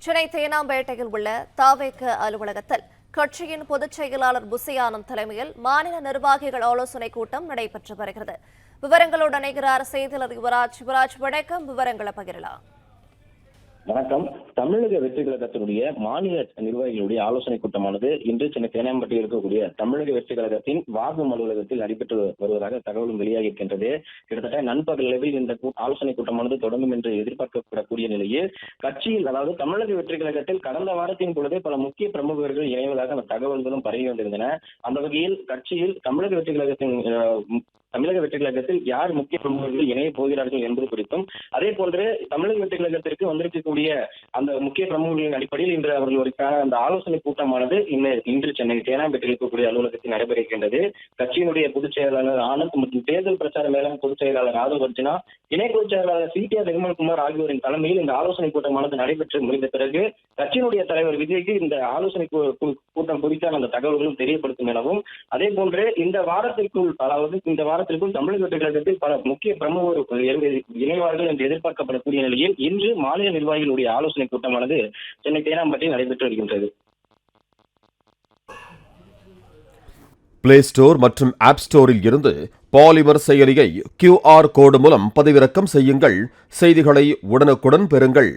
சென்னை தேனாம்பேட்டையில் உள்ள தவேக அலுவலகத்தில் கட்சியின் பொதுச் செயலாளர் புசி ஆனந்த் தலைமையில் மாநில நிர்வாகிகள் ஆலோசனைக் கூட்டம் நடைபெற்று வருகிறது. விவரங்களுடன் இணைகிறார் செய்தியாளர் யுவராஜ். வணக்கம், விவரங்களை பகிரலாம். வணக்கம். தமிழக வெற்றி கழகத்தினுடைய மாநில நிர்வாகிகளுடைய ஆலோசனை கூட்டமானது இன்று சென்னை தேனாம்பேட்டையில் இருக்கக்கூடிய தமிழக வெற்றி கழகத்தின் வாகம் அலுவலகத்தில் நடைபெற்று வருவதாக தகவலும் வெளியாகி இருக்கின்றது. கிட்டத்தட்ட நண்பகல் அளவில் இந்த ஆலோசனை கூட்டமானது தொடங்கும் என்று எதிர்பார்க்கப்படக்கூடிய நிலையில் கட்சியில், அதாவது தமிழக வெற்றி கழகத்தில் கடந்த வாரத்தின் பொழுதே பல முக்கிய பிரமுகர்கள் இணைவதாக அந்த தகவல்களும் பரவி வந்திருந்தன. அந்த வகையில் கட்சியில் தமிழக வெற்றி கழகத்தில் யார் முக்கிய பிரமுகர்கள் இணைய போகிறார்கள் என்பது குறித்தும், அதே போன்று தமிழக வெற்றி கழகத்திற்கு வந்திருக்கக்கூடிய அந்த முக்கிய பிரமுகர்களின் அடிப்படையில் இன்று அவர்களுக்கான அந்த ஆலோசனை கூட்டமானது இன்று சென்னை தேனாம்பேட்டையில் இருக்கக்கூடிய அலுவலகத்தில் நடைபெறுகின்றது. கட்சியினுடைய பொதுச் செயலாளர் ஆனந்த் மற்றும் தேர்தல் பிரச்சார மேலாண் பொதுச் செயலாளர் ராதவ் அர்ஜுனா, இணை பொதுச் செயலாளர் CTR நிர்மல்குமார் ஆகியோரின் தலைமையில் இந்த ஆலோசனை கூட்டமானது நடைபெற்று முடிந்த பிறகு கட்சியினுடைய தலைவர் விஜய்க்கு இந்த ஆலோசனை கூட்டம் குறித்தான அந்த தகவல்களும் தெரியப்படுத்தும் எனவும், அதே போன்று இந்த வாரத்திற்குள் தமிழக வெற்றி கழகத்தில் பல முக்கிய பிரமுகர்கள் இணைவார்கள் என்று எதிர்பார்க்கப்படக்கூடிய நிலையில் இன்று மாநில நிர்வாகிகளுடைய ஆலோசனை கூட்டமானது சென்னை தேனாம்பேட்டையில் நடைபெற்று வருகின்றது. பிளே ஸ்டோர் மற்றும் ஆப் ஸ்டோரில் இருந்து பாலிமர் செயலியை QR கோடு மூலம் பதிவிறக்கம் செய்யுங்கள். செய்திகளை உடனுக்குடன் பெறுங்கள்.